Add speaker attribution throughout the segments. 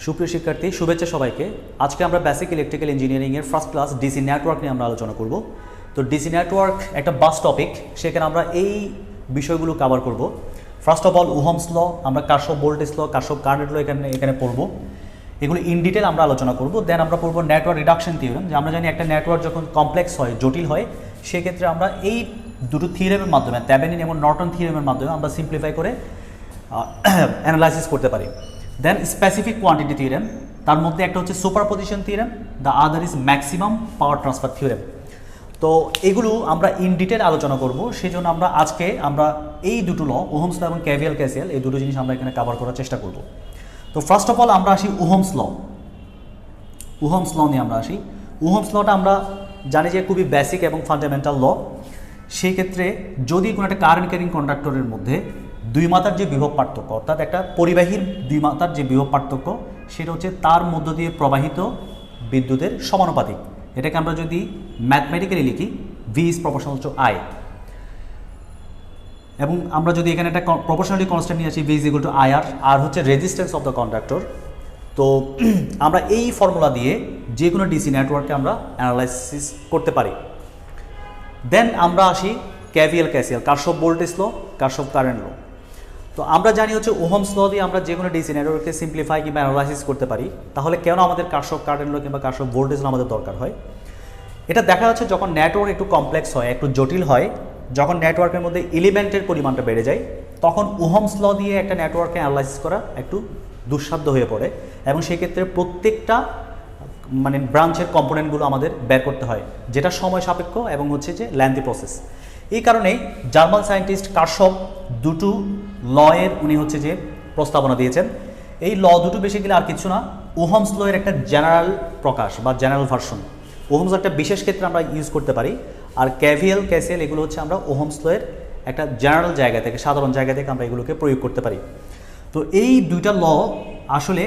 Speaker 1: সুপ্রিয় শিক্ষার্থী, শুভেচ্ছা সবাইকে। আজকে আমরা বেসিক ইলেকট্রিক্যাল ইঞ্জিনিয়ারিংয়ের ফার্স্ট ক্লাস ডিসি নেটওয়ার্ক নিয়ে আমরা আলোচনা করব। তো ডিসি নেটওয়ার্ক একটা বাস টপিক, সেখানে আমরা এই বিষয়গুলো কভার করব। First of all Ohm's law, আমরা কারশফ ভোল্টেজ ল, কারশফ কারেন্ট ল এখানে পড়ব। এগুলো ইন ডিটেল আমরা আলোচনা করব। দেন আমরা পড়ব নেটওয়ার্ক রিডাকশন থিওরেম, যে আমরা জানি একটা নেটওয়ার্ক যখন কমপ্লেক্স হয়, জটিল হয়, সেক্ষেত্রে আমরা এই দুটো থিওরেমের মাধ্যমে, থেভেনিন এবং নর্টন থিওরেমের মাধ্যমে আমরা সিম্পলিফাই করে অ্যানালাইসিস করতে পারি। দেন স্পেসিফিক কোয়ান্টিটি থিওরেম, তার মধ্যে একটা হচ্ছে superposition theorem, the other is maximum power transfer theorem. তো এগুলো আমরা ইন ডিটেল আলোচনা করব। সেই জন্য আজকে আমরা এই দুটো ল, ওহমস ল এবং কেভিএল কেসিএল, এই দুটো জিনিস আমরা এখানে কভার করার চেষ্টা করব। তো ফার্স্ট অফ অল আমরা আসি ওহমস ল। ওহমস ল নিয়ে আমরা আসি। ওহমস লটা আমরা জানি যে খুবই বেসিক এবং ফান্ডামেন্টাল ল। সেই ক্ষেত্রে যদি কোনো একটা কারেন্ট ক্যারিং কন্ডাক্টরের মধ্যে দুই মাত্রার যে বিভব পার্থক্য, অর্থাৎ একটা পরিবাহীর দুই মাত্রার যে বিভব পার্থক্য, সেটা হচ্ছে তার মধ্য দিয়ে প্রবাহিত বিদ্যুতের সমানুপাতিক। এটাকে আমরা যদি ম্যাথমেটিক্যালি লিখি, V is proportional to I. এবং আমরা যদি এখানে একটা প্রপোর্শনালি কনস্ট্যান্ট নিয়ে আসি, V is equal to I R, R হচ্ছে রেজিস্ট্যান্স অফ দ্য কন্ডাক্টর। তো আমরা এই ফর্মুলা দিয়ে যে কোনো ডিসি নেটওয়ার্ককে আমরা অ্যানালাইসিস করতে পারি। দেন আমরা আসি KVL KCL, Kirchhoff voltage law, Kirchhoff current law. তো আমরা জানি হচ্ছে ওহমস ল দিয়ে আমরা যে কোনো ডিসি নেটওয়ার্ককে সিম্পলিফাই কিংবা অ্যানালাইসিস করতে পারি। তাহলে কেন আমাদের কারশফ কারেন্ট ল কিংবা কারশফ ভোল্টেজ ল আমাদের দরকার হয়? এটা দেখা যাচ্ছে যখন নেটওয়ার্ক একটু কমপ্লেক্স হয়, একটু জটিল হয়, যখন নেটওয়ার্কের মধ্যে এলিমেন্টের পরিমাণটা বেড়ে যায়, তখন ওহমস ল দিয়ে একটা নেটওয়ার্ককে অ্যানালাইসিস করা একটু দুঃসাধ্য হয়ে পড়ে। এবং সেই ক্ষেত্রে প্রত্যেকটা ব্রাঞ্চের কম্পোনেন্টগুলো আমাদের বের করতে হয়, যেটা সময় সাপেক্ষ এবং হচ্ছে যে লেন্থি প্রসেস। এই কারণেই জার্মান সায়েন্টিস্ট কারশফ দুটো লয়ের উনি হচ্ছে যে প্রস্তাবনা দিয়েছেন। এই ল দুটো বেশি গেলে আর কিছু না, ওহমস লয়ের একটা জেনারেল প্রকাশ বা জেনারেল ভার্সন। ওহমস একটা বিশেষ ক্ষেত্রে আমরা ইউজ করতে পারি, আর কেভিএল কেসিএল এগুলো হচ্ছে আমরা ওহমস লয়ের একটা জেনারেল জায়গা থেকে, সাধারণ জায়গা থেকে আমরা এগুলোকে প্রয়োগ করতে পারি। তো এই দুইটা ল আসলে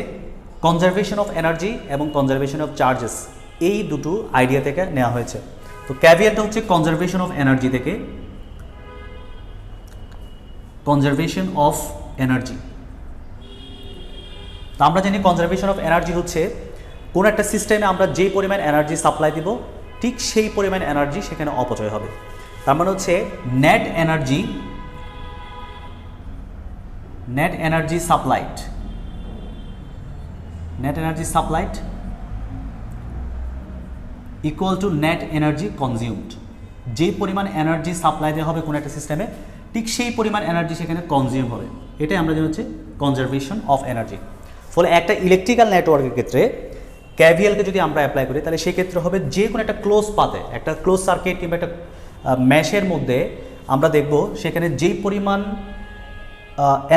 Speaker 1: কনজারভেশন অফ এনার্জি এবং কনজারভেশন অফ চার্জেস, এই দুটো আইডিয়া থেকে নেওয়া হয়েছে। তো কেভিএলটা হচ্ছে কনজারভেশন অফ এনার্জি থেকে, কনজারভেশন অফ এনার্জি। তো আমরা জানি কনজারভেশন অফ এনার্জি হচ্ছে কোন একটা সিস্টেমে আমরা যেই পরিমাণ এনার্জি সাপ্লাই দিব, ঠিক সেই পরিমাণ এনার্জি সেখানে অপচয় হবে। তার মানে হচ্ছে net energy supplied equal to net energy consumed. যে পরিমাণ এনার্জি সাপ্লাই দেওয়া হবে কোনো একটা সিস্টেমে, ঠিক সেই পরিমাণ এনার্জি সেখানে কনজিউম হবে। এটাই আমরা জানি হচ্ছে কনজারভেশন অফ এনার্জি। ফলে একটা ইলেকট্রিক্যাল নেটওয়ার্কের ক্ষেত্রে কেভিএলকে যদি আমরা অ্যাপ্লাই করি, তাহলে সেক্ষেত্রে হবে যে কোনো একটা ক্লোজ পাথে, একটা ক্লোজ সার্কিট কিংবা একটা ম্যাশের মধ্যে আমরা দেখব সেখানে যেই পরিমাণ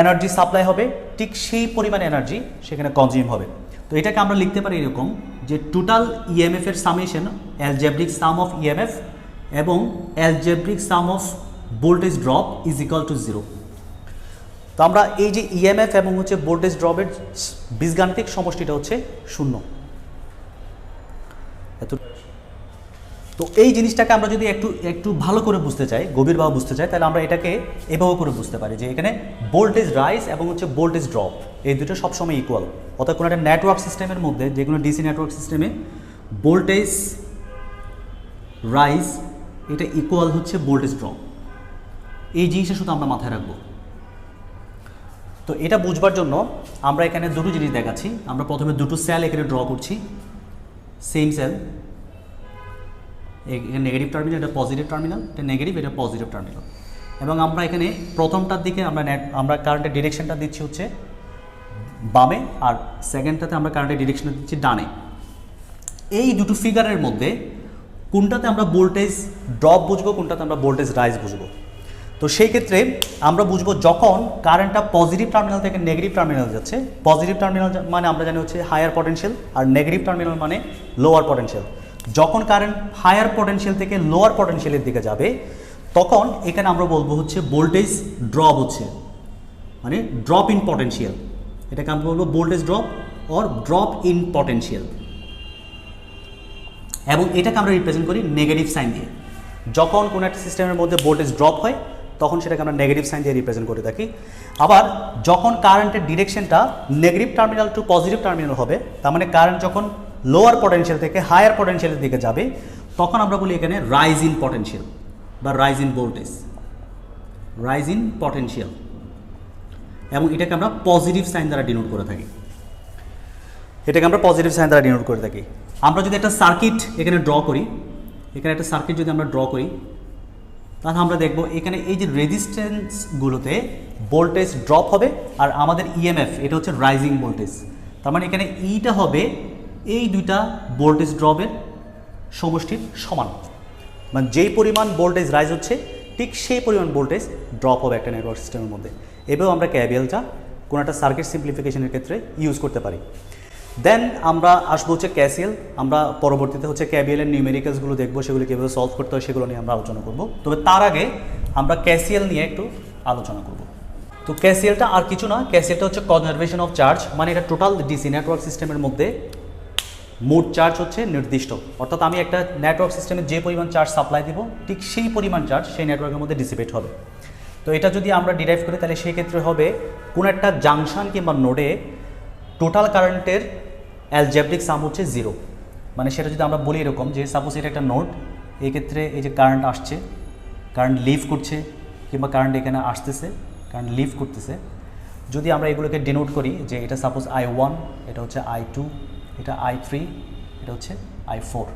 Speaker 1: এনার্জি সাপ্লাই হবে, ঠিক সেই পরিমাণ এনার্জি সেখানে কনজিউম হবে। তো এটাকে আমরা লিখতে পারি এরকম, যে টোটাল ইএমএফ এর summation, algebraic sum of EMF এবং algebraic sum of voltage drop is equal to 0। তো আমরা এই যে ইএমএফ এবং হচ্ছে ভোল্টেজ ড্রপের বীজগাণিতিক সমষ্টিটা হচ্ছে 0। তো এই জিনিসটাকে আমরা যদি একটু ভালো করে বুঝতে চাই, গভীরভাবে বুঝতে চাই, তাহলে আমরা এটাকে এভাবে করে বুঝতে পারি যে এখানে ভোল্টেজ রাইজ এবং হচ্ছে ভোল্টেজ ড্রপ, এই দুটো সবসময় ইকুয়াল। অর্থাৎ কোনো একটা নেটওয়ার্ক সিস্টেমের মধ্যে, যে কোনো ডিসি নেটওয়ার্ক সিস্টেমে ভোল্টেজ রাইজ এটা ইকুয়াল হচ্ছে ভোল্টেজ ড্রপ। এই জিনিসটা শুধু আমরা মাথায় রাখবো। তো এটা বুঝবার জন্য আমরা এখানে দুটো জিনিস দেখাচ্ছি। আমরা প্রথমে দুটো সেল এখানে ড্র করছি, সেম সেল। এখানে নেগেটিভ টার্মিনাল, এটা পজিটিভ টার্মিনাল, এটা নেগেটিভ, এটা পজিটিভ টার্মিনাল। এবং আমরা এখানে প্রথমটার দিকে আমরা কারেন্টের ডিরেকশনটা দিচ্ছি হচ্ছে বামে, আর সেকেন্ডটাতে আমরা কারেন্টের ডিরেকশনটা দিচ্ছি ডানে। এই দুটো ফিগারের মধ্যে কোনটাতে আমরা ভোল্টেজ ড্রপ বুঝবো, কোনটাতে আমরা ভোল্টেজ রাইজ বুঝবো। তো সেই ক্ষেত্রে আমরা বুঝবো যখন কারেন্টটা পজিটিভ টার্মিনাল থেকে নেগেটিভ টার্মিনাল যাচ্ছে। পজিটিভ টার্মিনাল মানে আমরা জানি হচ্ছে হায়ার পটেনশিয়াল, আর নেগেটিভ টার্মিনাল মানে লোয়ার পটেনশিয়াল। যখন কারেন্ট হায়ার পটেনশিয়াল থেকে লোয়ার পটেনশিয়ালের দিকে যাবে, তখন এখানে আমরা বলবো হচ্ছে ভোল্টেজ ড্রপ হচ্ছে, মানে ড্রপ ইন পটেনশিয়াল। এটাকে আমরা বলবো voltage drop or drop in potential. এবং এটাকে আমরা রিপ্রেজেন্ট করি নেগেটিভ সাইন দিয়ে। যখন কোনো একটা সিস্টেমের মধ্যে ভোল্টেজ ড্রপ হয়, তখন সেটাকে আমরা নেগেটিভ সাইন দিয়ে রিপ্রেজেন্ট করে থাকি। আবার যখন কারেন্টের ডিরেকশনটা negative terminal to positive terminal হবে, তার মানে কারেন্ট যখন লোয়ার পটেনশিয়াল থেকে হায়ার পটেনশিয়ালের দিকে যাবে, তখন আমরা বলি এখানে রাইজ ইন পটেনশিয়াল বা rise in voltage, rise in potential, এবং এটাকে আমরা পজিটিভ সাইন দ্বারা ডিনোট করে থাকি। আমরা যদি একটা সার্কিট এখানে ড্র করি, তাহলে আমরা দেখব এখানে এই যে রেজিস্ট্যান্সগুলোতে ভোল্টেজ ড্রপ হবে, আর আমাদের ইএমএফ এটা হচ্ছে রাইজিং ভোল্টেজ। তার মানে এখানে ইটা হবে এই দুইটা ভোল্টেজ ড্রপের সমষ্টির সমান, মানে যেই পরিমাণ ভোল্টেজ রাইজ হচ্ছে ঠিক সেই পরিমাণ ভোল্টেজ ড্রপ হবে একটা নেটওয়ার্ক সিস্টেমের মধ্যে। এভাবেও আমরা কেবিএলটা কোনো একটা সার্কিট সিম্পলিফিকেশনের ক্ষেত্রে ইউজ করতে পারি। দেন আমরা আসবো হচ্ছে ক্যাসিএল। আমরা পরবর্তীতে হচ্ছে ক্যাবিএলের নিউমেরিক্যালসগুলো দেখবো, সেগুলো কীভাবে সলভ করতে হয় সেগুলো নিয়ে আমরা আলোচনা করব। তবে তার আগে আমরা ক্যাসিএল নিয়ে একটু আলোচনা করব। তো ক্যাসিএলটা আর কিছু না, ক্যাসিএলটা হচ্ছে কনজারভেশন অফ চার্জ, মানে এটা টোটাল ডিসি নেটওয়ার্ক সিস্টেমের মধ্যে মোট চার্জ হচ্ছে নির্দিষ্ট, অর্থাৎ আমি একটা নেটওয়ার্ক সিস্টেমে যে পরিমাণ চার্জ সাপ্লাই দিব ঠিক সেই পরিমাণ চার্জ সেই নেটওয়ার্কের মধ্যে ডিসিপেট হবে। তো এটা যদি আমরা ডিরাইভ করি তাহলে সেই ক্ষেত্রে হবে কোনো একটা জাংশন কিংবা নোডে টোটাল কারেন্টের অ্যালজেব্রিক সাম হচ্ছে 0। মানে সেটা যদি আমরা বলি এরকম যে সাপোজ এটা একটা নোড, এই ক্ষেত্রে এই যে কারেন্ট আসছে, কারেন্ট লিভ করছে, কিংবা কারেন্ট এখানে আসতেছে, কারেন্ট লিভ করতেছে, যদি আমরা এগুলোকে ডিনোট করি যে এটা সাপোজ I1, এটা হচ্ছে I2, এটা I3, এটা হচ্ছে I4।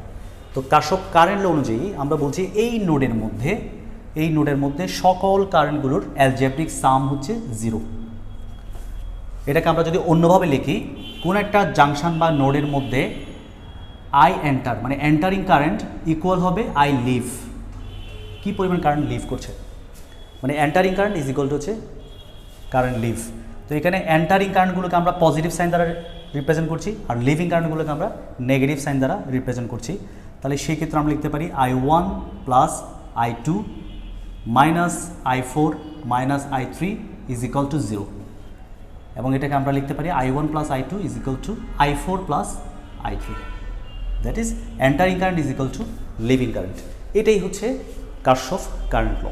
Speaker 1: তো কারশফ কারেন্ট ল অনুযায়ী আমরা বলছি এই নোডের মধ্যে সকল কারেন্টগুলোর অ্যালজেব্রিক সাম হচ্ছে 0। এটাকে আমরা যদি অন্যভাবে লিখি, কোন একটা জাংশন বা নোডের মধ্যে আই এন্টার মানে এন্টারিং কারেন্ট ইকুয়াল হবে আই লিভ, কী পরিমাণ কারেন্ট লিভ করছে, মানে entering current is equal two হচ্ছে কারেন্ট লিভ। তো এখানে এন্টারিং কারেন্টগুলোকে আমরা পজিটিভ সাইন দ্বারা রিপ্রেজেন্ট করছি, আর লিভিং কারেন্টগুলোকে আমরা নেগেটিভ সাইন দ্বারা রিপ্রেজেন্ট করছি। তাহলে সেই ক্ষেত্রে আমরা লিখতে পারি I1 plus I2 minus I4 minus I3 is equal to 0, এবং এটাকে আমরা লিখতে পারি I1 plus I2 is equal two I4 plus I3, that is entering current is equal two living current. এটাই হচ্ছে কারশফ কারেন্ট ল।